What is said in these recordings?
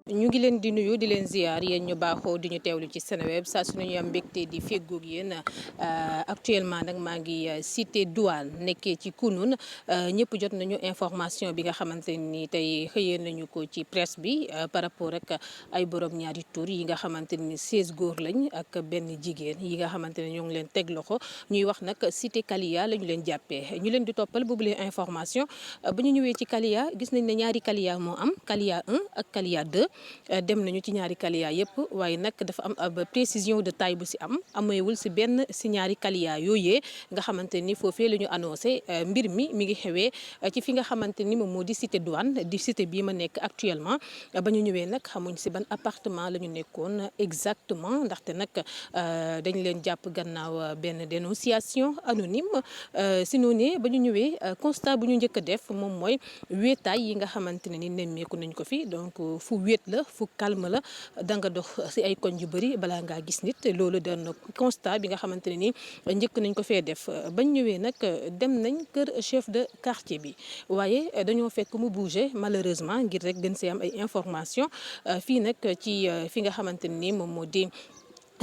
ñu ngi leen di nuyu di leen ziar yéen ñu baaxoo di ñu teewlu ci Seneweb saa su ñu am mbégte di feggoog yéen actuellement nag maa ngi cité douane nekkee ci Kounoune ñëpp jot nañu information bi nga xamante ni tey xëyee nañu ko ci presse bi par rapport rek ay borom ñaari tur yi nga xamante ni 16 góor lañ ak benn jigéen yi nga xamante ne ñoo ngi leen teg loxo ñuy wax nag cité Kalia la ñu leen jàppee ñu leen di toppal boobule information bu ñu ñëwee ci Kalia gis nañ ne ñaari Kalia moo am Kalia 1 ak Kalia 2. dem nañu ci ñaari Kalia yëpp waaye nag dafa am ab précision de taille bu si ameewul si benn si ñaari Kalia yooyee nga xamante ni foofee la ñu annoncé mbir mi ngi xewee ci fi nga xamante ni moom moo di cité douane di cité bii ma nekk actuellement ba ñu ñëwee nag xamuñ si ban appartement la ñu nekkoon exactement ndaxte nag dañ leen jàpp gannaaw benn dénonciation anonyme si noonu ba ñu ñëwee constat bu ñu njëkk a def moom mooy wéetaay yi nga xamante ne ni nemmeeku nañ ko fi donc fu wéet la fu calme la da nga dox si ay koñ yu bëri balaa ngaa gis nit loolu doon constat bi nga xamante ne ni njëkk nañ ko fee def bañ ñëwee nag dem nañ kër chef de quartier bi waaye dañoo fekk mu bougé malheureusement ngir rek gën see am ay information fii nag ci fi nga xamante ne ni moom moo di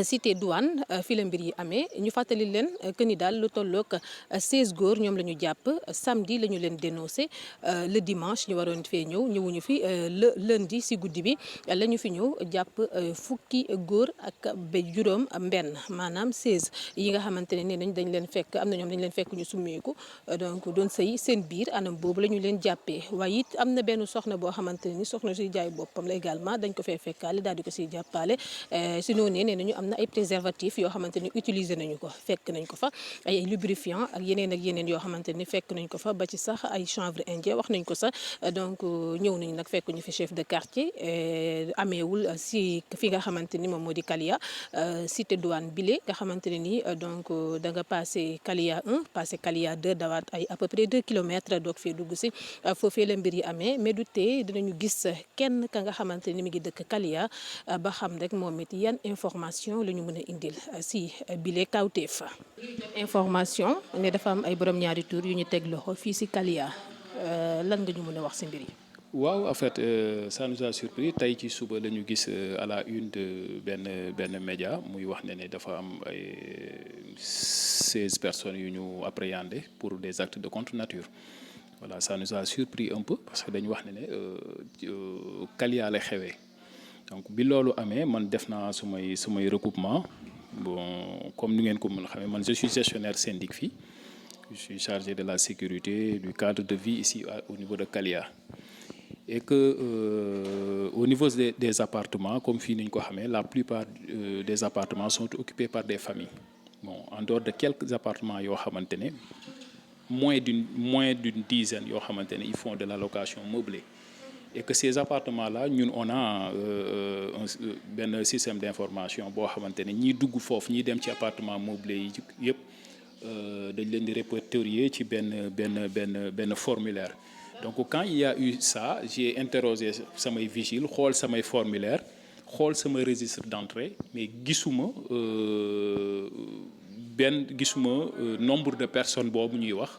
cité douane fi la mbir yi amee ñu fàttali leen que ni daal lu tolloog 16 góor ñoom la ñu jàpp samedi la ñu leen dénoncé le dimanche ñu waroon fee ñëwuñu fi le lundi si guddi bi la ñu fi ñëw jàpp fukki góor ak ba juróom mbenn maanaam 16 yi nga xamante ne nee nañ dañ leen fekk am na ñoom dañ leen fekk ñu summeeku donc doon sëy seen biir anam boobu la ñu leen jàppee waaye it am na benn soxna boo xamante ne ni soxna suy jaay boppam la également dañ ko fee fekkaale daal di ko siy jàppaale si noonu nee nañu am na ay préservatifs yoo xamante ni utiliser nañu ko fekk nañ ko fa ay lubrifiant ak yeneen yoo xamante ni fekk nañ ko fa ba ci sax ay chanvre indien wax nañ ko sax donc ñëw nañ nag fekk ñu fi chef de quartier ameewul si fi nga xamante ni moom moo di Kalia cité douane bile nga xamante ne ni donc da nga passé Kalia 1 passé Kalia 2 dawaat ay à peu près 2 kilomètres doog fee dugg si foofee la mbir yi amee mais du tee dinañu gis kenn ka nga xamante ni mi ngi dëkk Kalia ba xam rek moom it yan information la ñu mën a indil si bile kawteef information ne dafa am ay borom ñaari tur yu ñu teg loxo fii si Kalia lan nga ñu mën a wax si mbir yi. waaw en fait ça nous a surpris tey ci suba la ñu gis à la une de benn média muy wax ne dafa am ay 16 personnes yu ñu appréhendé pour des actes de contre nature voilà ça nous a surpris un peu parce que dañu wax ne Kalia la xewee. donc bi loolu amee man def naa sumay recoupement bon comme ni ngeen ko mën a xamee man je suis gestionnaire syndic fii je suis chargé de la sécurité du cadre de vie ici au niveau de Kalia et que au niveau des appartements comme fii ni ñu ko xamee la plupart des appartements sont occupés par des familles bon en dehors de quelques appartements yoo xamante ne moins d'une dizaine yoo xamante ne ils font de la location meublée. Et que ces appartements-là ñun on a benn système d'information boo xamante ne ñiy dugg foofu ñiy dem ci appartement meublé yi yëpp dañ leen di répertorier ci benn formulaire. donc quand il y a eu ça j'ai interrogé samay vigile xool samay formulaire xool sama registre d'entrée mais gisuma nombre de personnes boobu ñuy wax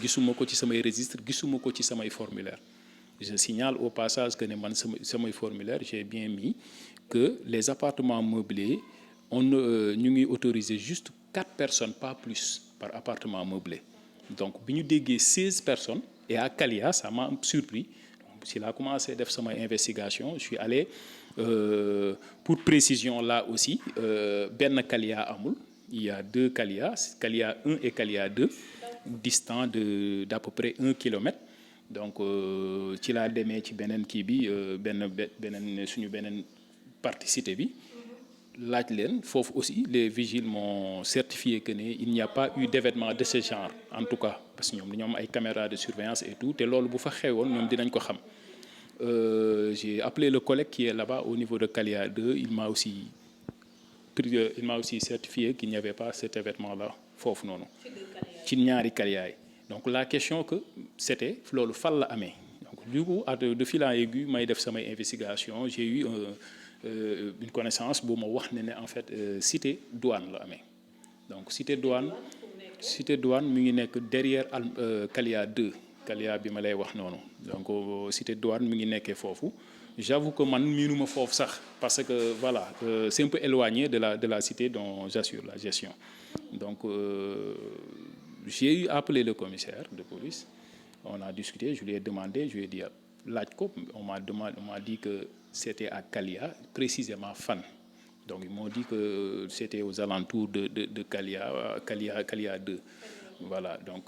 gisuma ko ci samay registre gisuma ko ci samay formulaire. Je signale au passage que ne man samay formulaire j'ai bien mis que les appartements meublés ñu ngi autoriser juste 4 personnes pas plus par appartement meublé donc bi ñu déggee 16 personnes et à Kalia ça m'a surpris donc si laa commencé def samay investigation je suis allé pour précision là aussi benn Kalia amul il y a 2 Kalia 1 et Kalia 2 distants d'à peu près 1 kilomètre. donc ci laa demee ci beneen kii bi suñu beneen partie cité bi laaj leen foofu aussi les vigiles m'ont certifié que ne il n'y a pas eu d'événement de ce genre en tout cas parce que ñoom dañoo am ay caméras de surveillance et tout te loolu bu fa xewoon ñoom dinañ ko xam j'ai appelé le collègue qui est là-bas au niveau de Kalia 2 il m'a aussi certifié qu'il n'y avait pas cet événement-là foofu noonu ci ñaari Kalia yi. donc la question que c'était loolu fan la amee donc du coup de fil en aiguille may def samay investigation j'ai eu une connaissance bu ma wax ne en fait cité douane la amee donc cité douane mi ngi nekk derrière Kalia 2 Kalia bi ma lay wax noonu donc cité douane mi ngi nekkee foofu j'avoue que man miinuma foofu sax parce que voilà c'est un peu éloigné de la cité dont j'assure la gestion donc j'ai eu appelé le commissaire de police, on a discuté, je lui ai demandé, je lui ai dit laaj ko, on m'a dit que c'était à Kalia, précisément fan. Donc ils m'ont dit que c'était aux alentours de Kalia 2. Voilà, donc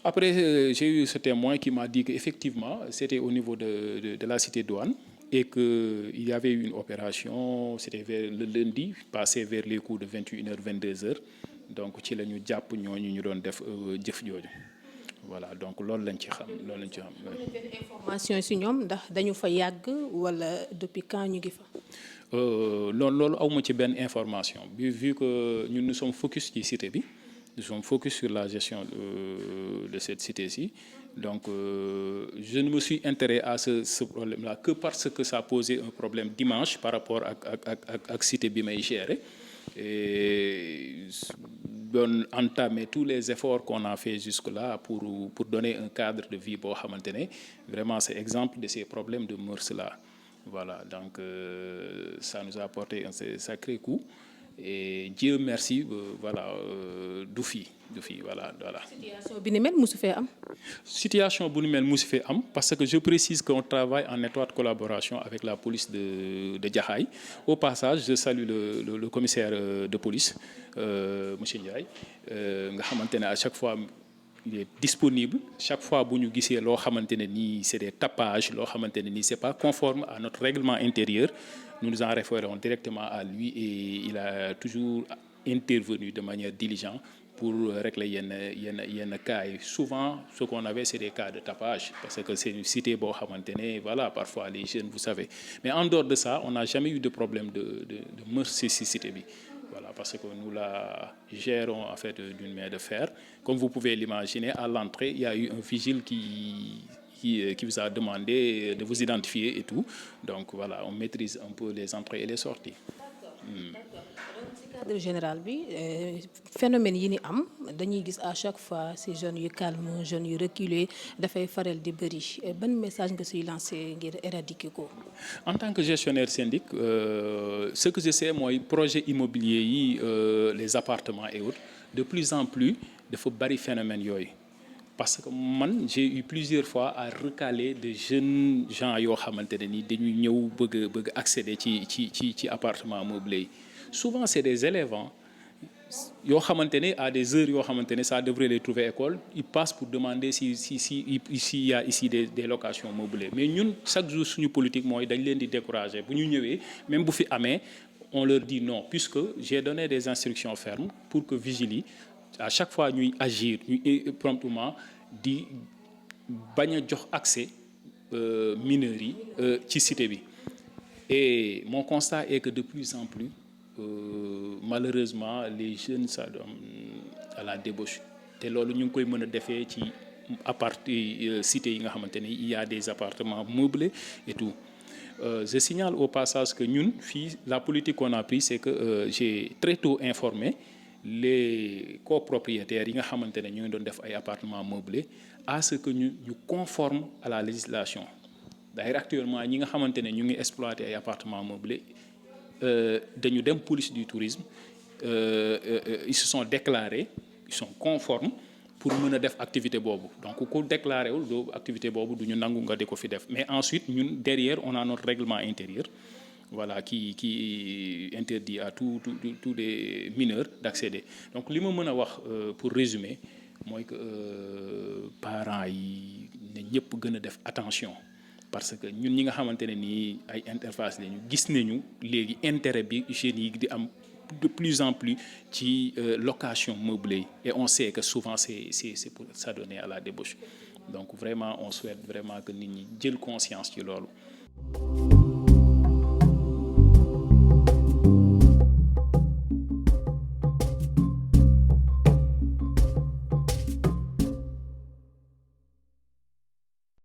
après j'ai eu ce témoin qui m'a dit qu'effectivement c'était au niveau de la cité douane et qu'il y avait eu une opération, c'était vers le lundi, passé vers les coups de 21h 22h. Donc ci la ñu jàpp ñooñu ñu doon def jëf jooju voilà donc loolu lañ ci xam. information si ñoom ndax dañu fa yàgg wala depuis quand ñu ngi fa. loolu awma ci benn information bi vu que ñun nous sommes focus ci cité bi nous sommes focus sur la gestion de cette cité-ci donc je ne me suis intéressé à ce problème-là que parce que ça posait un problème dimanche par rapport ak cité bi may gérer. Et doon entamer tous les efforts qu'on a fait jusque-là pour donner un cadre de vie boo xamante ne vraiment c'est exemple de ces problèmes de mœurs là voilà donc ça nous a apporté un sacré coup et Dieu merci voilà du fi voilà. situation bi ni mel musu fee am. situation bu ni mel musu fee am parce que je précise qu'on travaille en étroite collaboration avec la police de Jaxaay. Au passage je salue le commissaire de police monsieur Ndiaye nga xamante ne à chaque fois il est disponible chaque fois bu ñu gisee loo xamante ne nii c'est des tapages loo xamante ne nii c'est pas conforme à notre règlement intérieur nous nous en référons directement à lui et il a toujours intervenu de manière diligente pour régler yenn cas yi souvent ce qu'on avait c'est des cas de tapage parce que c'est une cité boo xamante ne voilà parfois les jeunes vous savez mais en dehors de ça on n'a jamais eu de problème de mœurs ci cité bi voilà parce que nous la gérons en fait d'une main de fer comme vous pouvez l'imaginer à l'entrée il y a eu un vigile qui vous a demandé de vous identifier et tout donc voilà on maîtrise un peu les entrées et les sorties. Cadre général bi phénomène yi ni am dañuy gis à chaque fois ces jeunes yu calme jeunes yu reculés dafay faral di bëri ban message nga siy lancé ngir éradiquer ko. En tant que gestionnaire syndic ce que je sais mooy projet immobilier yi les appartements et autres de plus en plus dafa bëri phénomène yooyu parce que man j'ai eu plusieurs fois à recaler de jeunes gens yoo xamante ne ni dañuy ñëw bëgg accéder ci appartement meublé yi. Souvent c'est des élèves yoo xamante ne à des heures yoo xamante ne ça devrait les trouver école ils passent pour demander si il y a ici des locations meublées mais ñun chaque jour suñu politique mooy dañ leen di décourager bu ñu ñëwee même bu fi amee on leur dit non puisque j'ai donné des instructions fermes pour que vigiles yi à chaque fois ñuy agir ñuy promptement di bañ a jox accès mineurs yi ci cité bi et mon constat est que de plus en plus malheureusement les jeunes ça donne à la débauche te loolu ñu ngi koy mën a defee ci cité yi nga xamante ne il y a des appartements meublés et tout je signale au passage que ñun fii la politique qu'on a prise c'est que j'ai très tôt informé les copropriétaires yi nga xamante ne ñu ngi doon def ay appartements meublés à ce que ñu conforme à la législation d'ailleurs actuellement ñi nga xamante ne ñu ngi exploiter ay appartements meublés dañu dem police du tourisme ils se sont déclarés ils sont conformes pour mën a def activité boobu donc ku déclaré wul doo activité boobu du ñu nangu nga di ko fi def mais ensuite ñun derrière on a notre règlement intérieur voilà qui interdit à tous les mineurs d'accéder donc li ma mën a wax pour résumer mooy que parents yi ne ñëpp gën a def attention parce que ñun ñi nga xamante ne nii ay interface lañu gis nañu léegi intérêt bi jeunes yi di am de plus en plus ci location meublée et on sait que souvent c'est pour s'adonner à la débauche donc vraiment on souhaite vraiment que nit ñi jël conscience ci loolu